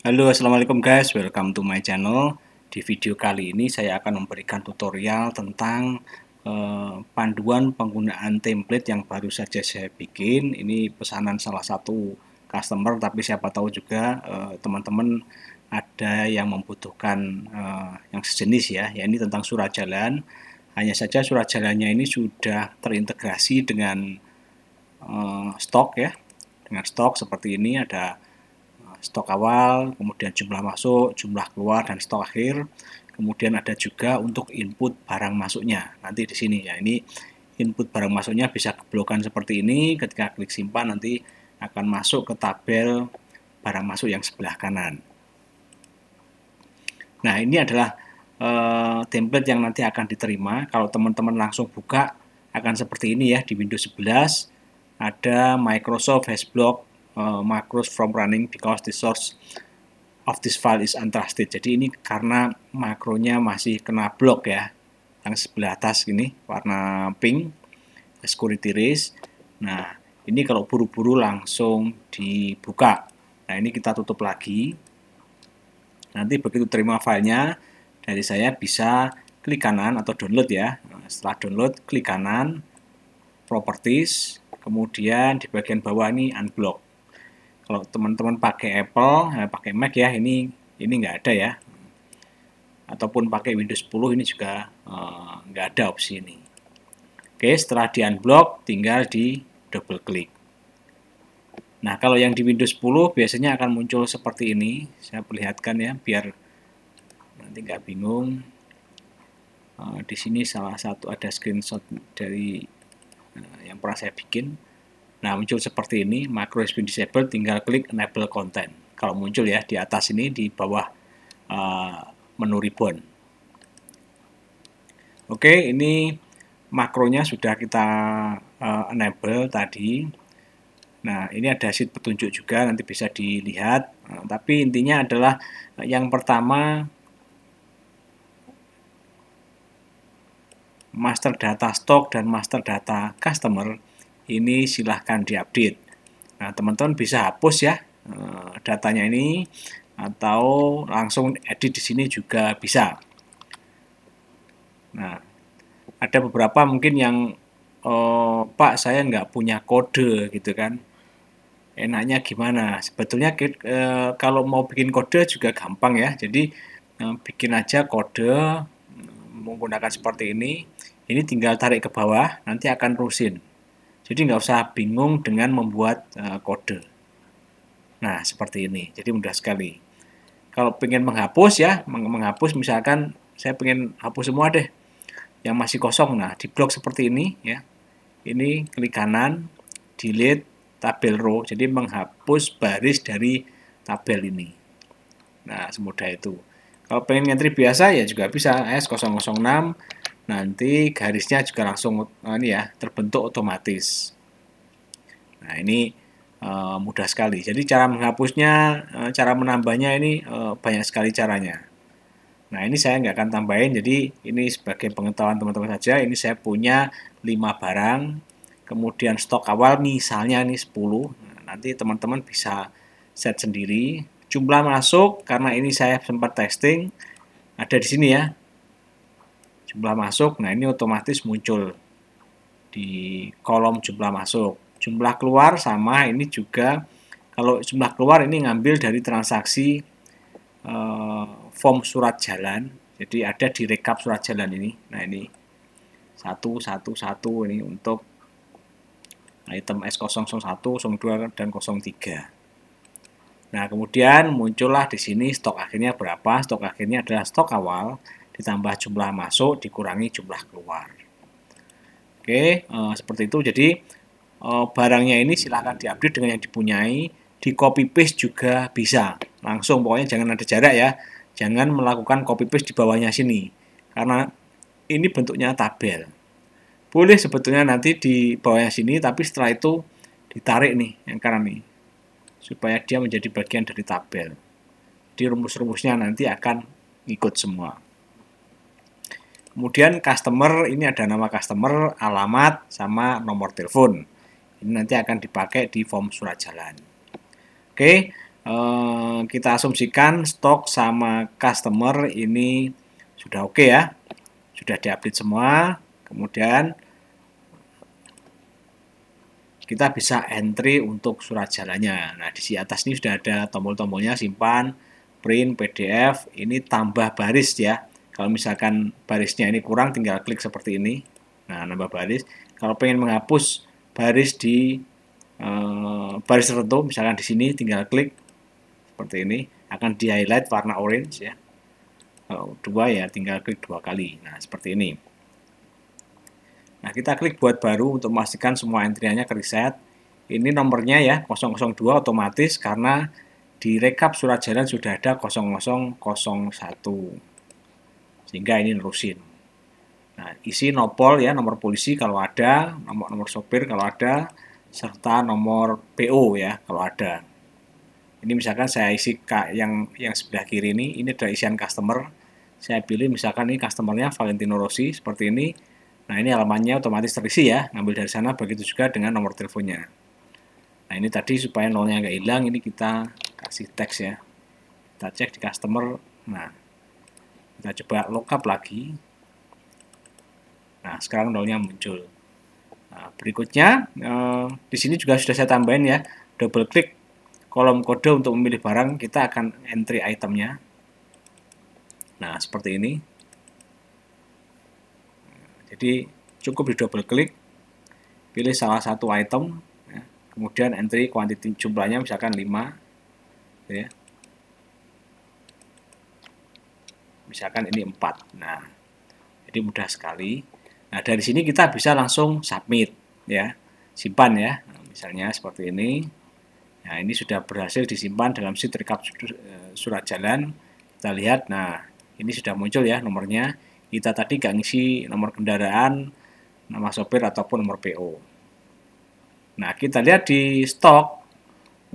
Halo, assalamualaikum guys, welcome to my channel. Di video kali ini saya akan memberikan tutorial tentang panduan penggunaan template yang baru saja saya bikin. Ini pesanan salah satu customer, tapi siapa tahu juga teman-teman ada yang membutuhkan yang sejenis ya. Ya, ini tentang surat jalan. Hanya saja surat jalannya ini sudah terintegrasi dengan stok ya. Dengan stok seperti ini ada stok awal, kemudian jumlah masuk, jumlah keluar, dan stok akhir. Kemudian ada juga untuk input barang masuknya. Nanti di sini ya, ini input barang masuknya bisa keblokan seperti ini. Ketika klik simpan nanti akan masuk ke tabel barang masuk yang sebelah kanan. Nah, ini adalah template yang nanti akan diterima. Kalau teman-teman langsung buka akan seperti ini ya. Di Windows 11 ada Microsoft has blocked macros from running because the source of this file is untrusted. Jadi ini karena makronya masih kena blok ya. Yang sebelah atas ini warna pink, security risk. Nah, ini kalau buru-buru langsung dibuka. Nah, ini kita tutup lagi. Nanti begitu terima filenya dari saya bisa klik kanan atau download ya. Nah, setelah download klik kanan, properties, kemudian di bagian bawah ini unblock. Kalau teman-teman pakai Apple, pakai Mac ya, ini nggak ada ya. Ataupun pakai Windows 10 ini juga nggak ada opsi ini. Oke, setelah di unblock tinggal di double klik. Nah, kalau yang di Windows 10 biasanya akan muncul seperti ini. Saya perlihatkan ya, biar nanti nggak bingung. Di sini salah satu ada screenshot dari yang pernah saya bikin. Nah, muncul seperti ini, macro has been disabled, tinggal klik enable content. Kalau muncul ya, di atas ini, di bawah menu ribbon. Oke, ini makronya sudah kita enable tadi. Nah, ini ada sheet petunjuk juga, nanti bisa dilihat. Tapi intinya adalah yang pertama, master data stock dan master data customer, ini silahkan diupdate. Nah, teman-teman bisa hapus ya datanya ini, atau langsung edit di sini juga bisa. Nah, ada beberapa mungkin yang Pak, saya nggak punya kode gitu kan, enaknya gimana? Sebetulnya kalau mau bikin kode juga gampang ya. Jadi bikin aja kode menggunakan seperti ini. Ini tinggal tarik ke bawah, nanti akan rusin. Jadi nggak usah bingung dengan membuat kode. Nah, seperti ini. Jadi mudah sekali. Kalau pengen menghapus ya, menghapus misalkan saya pengen hapus semua deh yang masih kosong. Nah, di blok seperti ini ya. Ini klik kanan, delete tabel row. Jadi menghapus baris dari tabel ini. Nah, semudah itu. Kalau pengen entry biasa ya juga bisa S006. Nanti garisnya juga langsung ini ya, terbentuk otomatis. Nah, ini mudah sekali. Jadi cara menghapusnya, cara menambahnya ini banyak sekali caranya. Nah, ini saya nggak akan tambahin, jadi ini sebagai pengetahuan teman-teman saja. Ini saya punya 5 barang, kemudian stok awal misalnya ini 10. Nah, nanti teman-teman bisa set sendiri. Jumlah masuk, karena ini saya sempat testing, ada di sini ya. Jumlah masuk, nah ini otomatis muncul di kolom jumlah masuk. Jumlah keluar sama, ini juga kalau jumlah keluar ini ngambil dari transaksi form surat jalan. Jadi ada di rekap surat jalan ini. Nah, ini 111 ini untuk item S001, 02 dan 03. Nah, kemudian muncullah di sini stok akhirnya berapa? Stok akhirnya adalah stok awal ditambah jumlah masuk dikurangi jumlah keluar. Oke, seperti itu. Jadi barangnya ini silahkan diupdate dengan yang dipunyai, di copy paste juga bisa. Langsung, pokoknya jangan ada jarak ya. Jangan melakukan copy paste di bawahnya sini. Karena ini bentuknya tabel. Boleh sebetulnya nanti di bawahnya sini, tapi setelah itu ditarik nih yang kanan nih. Supaya dia menjadi bagian dari tabel. Di rumus-rumusnya nanti akan ikut semua. Kemudian customer, ini ada nama customer, alamat, sama nomor telepon. Ini nanti akan dipakai di form surat jalan. Oke, kita asumsikan stok sama customer ini sudah oke ya, sudah diupdate semua. Kemudian kita bisa entry untuk surat jalannya. Nah, di sisi atas ini sudah ada tombol-tombolnya, simpan, print, PDF, ini tambah baris ya. Kalau misalkan barisnya ini kurang, tinggal klik seperti ini. Nah, nambah baris. Kalau pengen menghapus baris di baris tertentu, misalkan di sini tinggal klik seperti ini, akan di highlight warna orange ya. Kalau dua ya tinggal klik 2 kali. Nah, seperti ini. Nah, kita klik buat baru untuk memastikan semua entry-nya ke reset. Ini nomornya ya, 002 otomatis karena di rekap surat jalan sudah ada 0001. Sehingga ini nerusin. Nah, isi nopol ya, nomor polisi kalau ada, nomor sopir kalau ada, serta nomor PO ya kalau ada. Ini misalkan saya isi yang sebelah kiri ini adalah isian customer. Saya pilih misalkan ini customernya Valentino Rossi seperti ini. Nah, ini halamannya otomatis terisi ya, ngambil dari sana, begitu juga dengan nomor teleponnya. Nah, ini tadi supaya nolnya nggak hilang, ini kita kasih teks ya. Kita cek di customer, nah, kita coba lookup lagi. Nah, sekarang nolnya muncul. Nah, berikutnya, di sini juga sudah saya tambahin ya, double klik kolom kode untuk memilih barang, kita akan entry itemnya. Nah, seperti ini. Jadi cukup di double klik, pilih salah satu item, ya. Kemudian entry quantity jumlahnya misalkan 5, ya. Misalkan ini 4. Nah, jadi mudah sekali. Nah, dari sini kita bisa langsung submit, ya, simpan ya. Nah, misalnya seperti ini. Nah, ini sudah berhasil disimpan dalam sheet rekap surat jalan. Kita lihat, nah, ini sudah muncul ya nomornya. Kita tadi nggak ngisi nomor kendaraan, nama sopir ataupun nomor PO. Nah, kita lihat di stok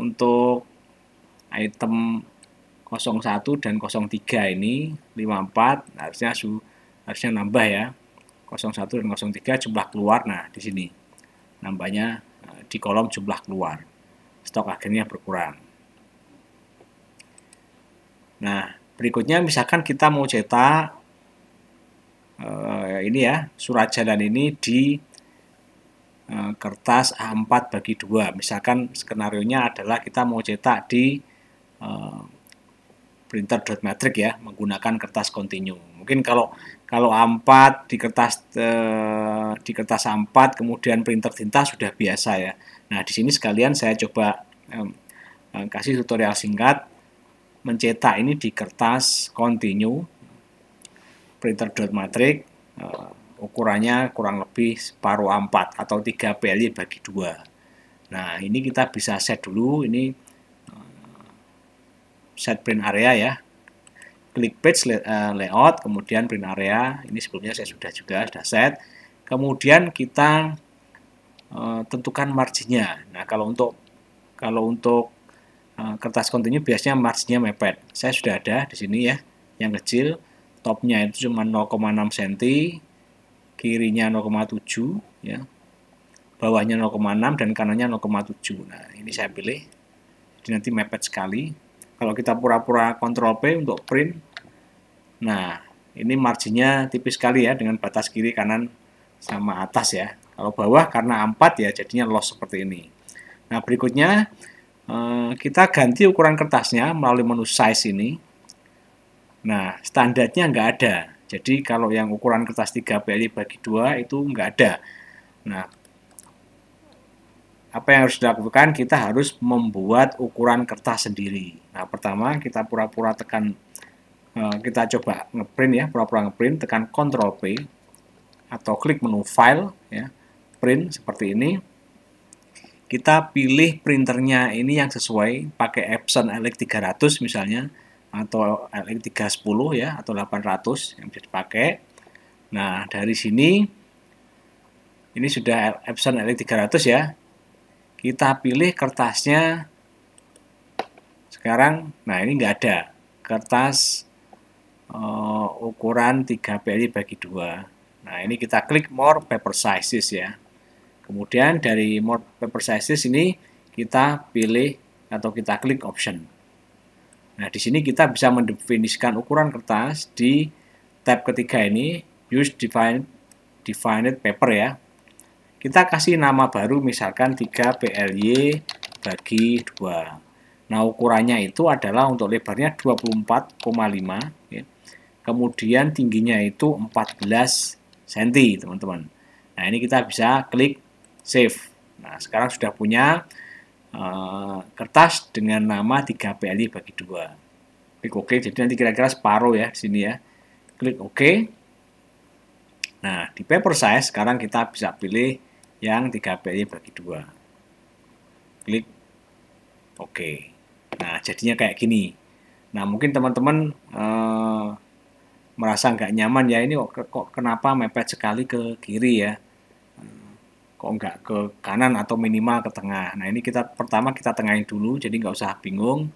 untuk item 01 dan 03 ini 54 harusnya nambah ya. 01 dan 03 jumlah keluar. Nah, di sini nambahnya di kolom jumlah keluar. Stok akhirnya berkurang. Nah, berikutnya misalkan kita mau cetak ini ya, surat jalan ini di kertas A4 bagi 2. Misalkan skenarionya adalah kita mau cetak di printer dot matrix ya, menggunakan kertas kontinu. Mungkin kalau A4 di kertas A4 kemudian printer tinta sudah biasa ya. Nah, di sini sekalian saya coba kasih tutorial singkat mencetak ini di kertas kontinu printer dot matrix, ukurannya kurang lebih separuh A4 atau 3 PLY bagi 2. Nah, ini kita bisa set dulu, ini set print area ya. Klik page layout, kemudian print area. Ini sebelumnya saya sudah set. Kemudian kita tentukan marginnya. Nah, kalau untuk kertas kontinu biasanya marginnya mepet. Saya sudah ada di sini ya, yang kecil. Topnya itu cuma 0,6 cm, kirinya 0,7 ya, bawahnya 0,6 dan kanannya 0,7. Nah, ini saya pilih. Jadi nanti mepet sekali. Kalau kita pura-pura Ctrl P untuk print, nah ini marginnya tipis sekali ya dengan batas kiri kanan sama atas ya. Kalau bawah karena A4 ya jadinya loss seperti ini. Nah, berikutnya kita ganti ukuran kertasnya melalui menu size ini. Nah, standarnya nggak ada. Jadi kalau yang ukuran kertas 3 PLY bagi 2 itu nggak ada. Nah, apa yang harus dilakukan? Kita harus membuat ukuran kertas sendiri. Nah, pertama kita pura-pura kita coba ngeprint ya, pura-pura ngeprint, tekan Ctrl P atau klik menu file ya, print seperti ini. Kita pilih printernya ini yang sesuai, pakai Epson LX 300 misalnya, atau LX 310 ya, atau 800 yang bisa dipakai. Nah, dari sini ini sudah Epson LX 300 ya. Kita pilih kertasnya sekarang. Nah, ini nggak ada kertas ukuran 3 PLY bagi 2. Nah, ini kita klik more paper sizes ya. Kemudian dari more paper sizes ini kita pilih atau kita klik option. Nah, di sini kita bisa mendefinisikan ukuran kertas di tab ketiga ini, use defined paper ya. Kita kasih nama baru misalkan 3PLY bagi 2. Nah, ukurannya itu adalah untuk lebarnya 24,5 ya. Kemudian tingginya itu 14 cm, teman-teman. Nah, ini kita bisa klik save. Nah, sekarang sudah punya kertas dengan nama 3PLY bagi 2. Klik OK, jadi nanti kira-kira separuh ya di sini ya. Klik OK. Nah, di paper size sekarang kita bisa pilih yang 3PLY bagi 2. Klik OK. Nah, jadinya kayak gini. Nah, mungkin teman-teman merasa nggak nyaman ya, ini kok kenapa mepet sekali ke kiri ya, kok nggak ke kanan atau minimal ke tengah. Nah, ini pertama kita tengahin dulu, jadi nggak usah bingung.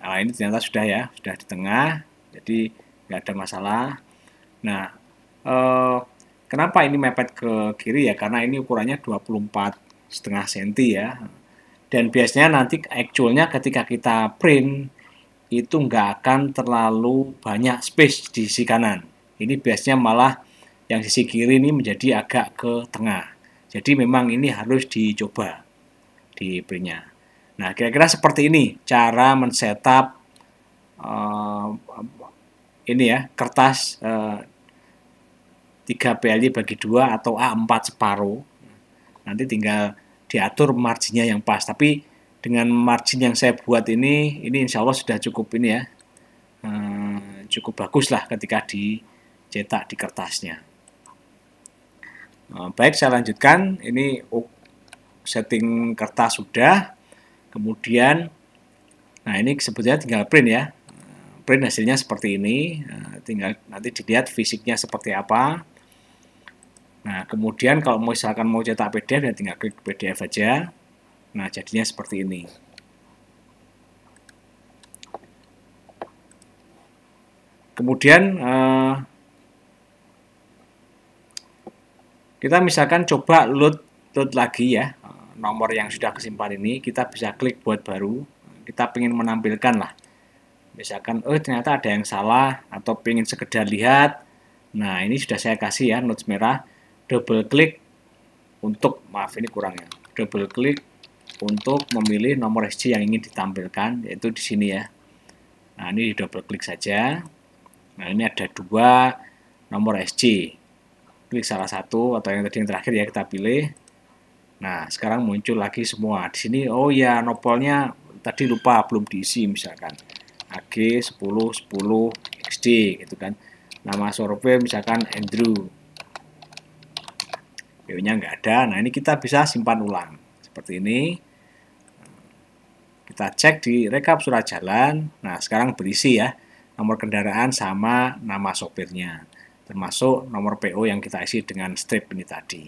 Nah, ini ternyata sudah ya, sudah di tengah, jadi nggak ada masalah. Nah, kenapa ini mepet ke kiri ya, karena ini ukurannya 24,5 cm ya. Dan biasanya nanti actualnya ketika kita print itu nggak akan terlalu banyak space di sisi kanan. Ini biasanya malah yang sisi kiri ini menjadi agak ke tengah. Jadi memang ini harus dicoba di printnya. Nah, kira-kira seperti ini cara men-setup ini ya, kertas 3PLY bagi 2 atau A4 separuh. Nanti tinggal diatur marginnya yang pas. Tapi dengan margin yang saya buat ini insya Allah sudah cukup ini ya, cukup bagus lah ketika dicetak di kertasnya. Baik, saya lanjutkan. Ini setting kertas sudah. Kemudian, nah ini sebetulnya tinggal print ya. Print hasilnya seperti ini. Tinggal nanti dilihat fisiknya seperti apa. Nah, kemudian kalau misalkan mau cetak PDF ya tinggal klik PDF aja. Nah, jadinya seperti ini. Kemudian kita misalkan coba load lagi ya, nomor yang sudah kesimpan ini, kita bisa klik buat baru. Kita ingin menampilkan lah. Misalkan, ternyata ada yang salah atau ingin sekedar lihat. Nah, ini sudah saya kasih ya notes merah. Double klik untuk, maaf ini kurangnya. Double klik untuk memilih nomor SC yang ingin ditampilkan, yaitu di sini ya. Nah, ini double klik saja. Nah, ini ada 2 nomor SC. Klik salah satu atau yang tadi yang terakhir ya kita pilih. Nah, sekarang muncul lagi semua. Di sini oh ya, nopolnya tadi lupa belum diisi misalkan. AG 10 10 XD gitu kan. Nama survei misalkan Andrew. PO-nya nggak ada. Nah, ini kita bisa simpan ulang. Seperti ini. Kita cek di rekap surat jalan. Nah, sekarang berisi ya nomor kendaraan sama nama sopirnya. Termasuk nomor PO yang kita isi dengan strip ini tadi.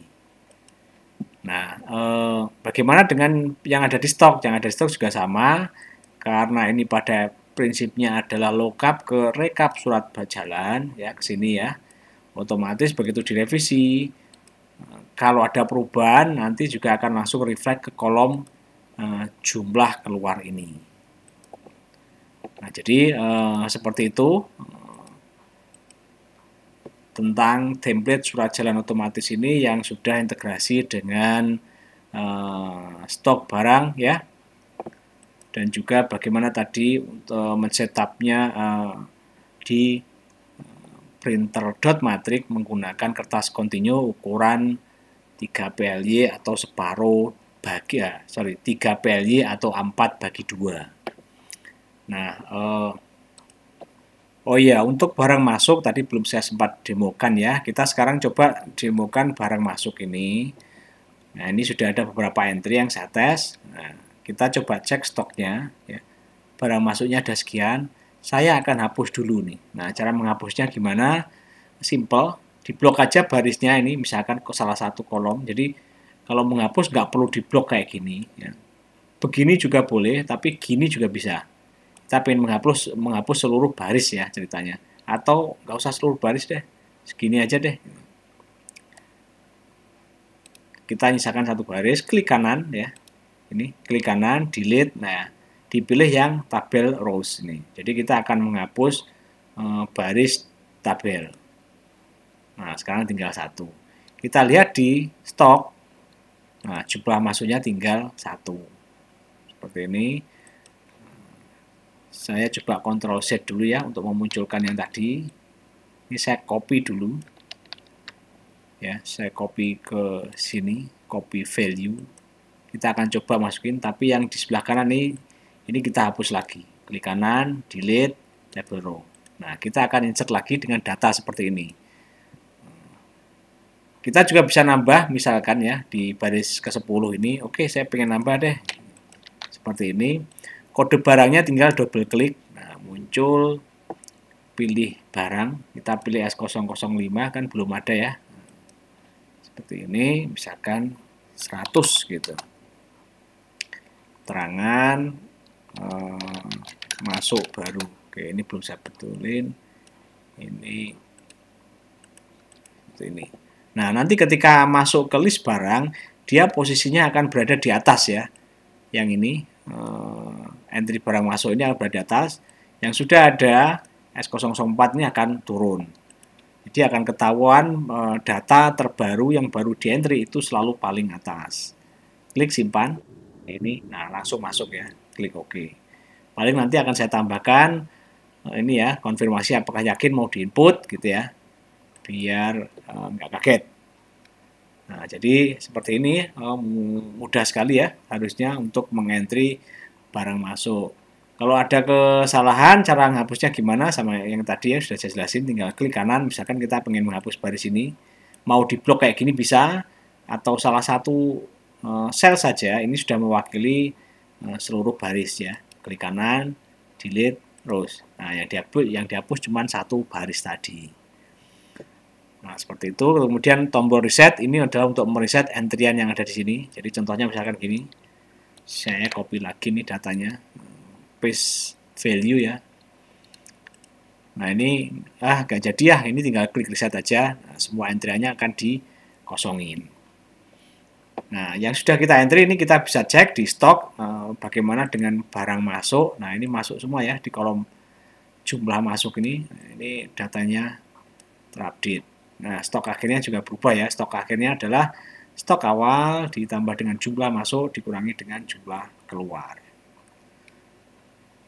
Nah, bagaimana dengan yang ada di stok? Yang ada di stok juga sama, karena ini pada prinsipnya adalah lookup ke rekap surat jalan, ya ke sini ya. Otomatis begitu direvisi, kalau ada perubahan nanti juga akan langsung reflect ke kolom jumlah keluar ini. Nah, jadi seperti itu tentang template surat jalan otomatis ini yang sudah integrasi dengan stok barang ya, dan juga bagaimana tadi untuk men-setupnya di printer.matrix menggunakan kertas kontinu ukuran 3PLY atau separuh bagi 3PLY atau A4 bagi 2. Nah, oh iya, untuk barang masuk tadi belum saya sempat demokan ya. Kita sekarang coba demokan barang masuk ini. Nah, ini sudah ada beberapa entry yang saya tes. Nah, kita coba cek stoknya ya. Barang masuknya ada sekian. Saya akan hapus dulu nih. Nah, cara menghapusnya gimana? Simple, diblok aja barisnya ini misalkan ke salah satu kolom. Jadi kalau menghapus nggak perlu diblok kayak gini ya. Begini juga boleh, tapi gini juga bisa. Kita pengen menghapus seluruh baris ya ceritanya, atau nggak usah seluruh baris deh, segini aja deh. Kita nyisakan satu baris, klik kanan ya, ini klik kanan, delete. Nah, dipilih yang tabel rows ini. Jadi kita akan menghapus baris tabel. Nah, sekarang tinggal 1. Kita lihat di stok. Nah, jumlah masuknya tinggal 1. Seperti ini. Saya coba Ctrl Z dulu ya untuk memunculkan yang tadi. Ini saya copy dulu. Ya, saya copy ke sini, copy value. Kita akan coba masukin, tapi yang di sebelah kanan ini kita hapus lagi. Klik kanan, delete, label row. Nah, kita akan insert lagi dengan data seperti ini. Kita juga bisa nambah, misalkan ya, di baris ke-10 ini, oke, saya pengen nambah deh. Seperti ini. Kode barangnya tinggal double klik. Nah, muncul, pilih barang. Kita pilih S005, kan belum ada ya. Seperti ini, misalkan 100 gitu. Terangan, masuk baru. Oke, ini belum saya betulin. Ini, seperti ini. Nah, nanti ketika masuk ke list barang, dia posisinya akan berada di atas ya. Yang ini, entry barang masuk ini akan berada di atas. Yang sudah ada S004 ini akan turun. Jadi akan ketahuan data terbaru yang baru di entry itu selalu paling atas. Klik simpan. Ini, nah langsung masuk ya. Klik OK. Paling nanti akan saya tambahkan ini ya, konfirmasi apakah yakin mau diinput gitu ya. Biar nggak kaget. Nah, jadi seperti ini mudah sekali ya harusnya untuk mengentry barang masuk. Kalau ada kesalahan, cara menghapusnya gimana sama yang tadi ya sudah saya jelasin, tinggal klik kanan, misalkan kita pengen menghapus baris ini, mau diblok kayak gini bisa, atau salah satu sel saja, ini sudah mewakili seluruh baris ya. Klik kanan, delete, rows. Nah, yang dihapus cuma satu baris tadi. Nah, seperti itu. Kemudian tombol reset ini adalah untuk mereset entrian yang ada di sini. Jadi contohnya misalkan gini. Saya copy lagi nih datanya. Paste value ya. Nah, ini gak jadi ya. Ini tinggal klik reset aja. Nah, semua entriannya akan dikosongin. Nah, yang sudah kita entry ini kita bisa cek di stok bagaimana dengan barang masuk. Nah, ini masuk semua ya di kolom jumlah masuk ini. Ini datanya terupdate. Nah, stok akhirnya juga berubah ya. Stok akhirnya adalah stok awal ditambah dengan jumlah masuk dikurangi dengan jumlah keluar.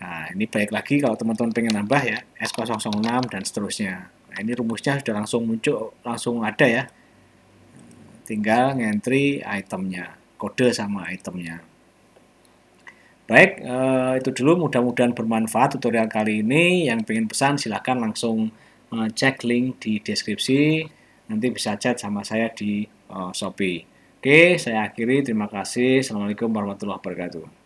Nah, ini baik lagi kalau teman-teman pengen nambah ya, S006 dan seterusnya. Nah, ini rumusnya sudah langsung muncul, langsung ada ya. Tinggal ngentry itemnya, kode sama itemnya. Baik, itu dulu mudah-mudahan bermanfaat tutorial kali ini. Yang pengen pesan silahkan langsung cek link di deskripsi, nanti bisa chat sama saya di Shopee. Oke, saya akhiri. Terima kasih. Assalamualaikum warahmatullahi wabarakatuh.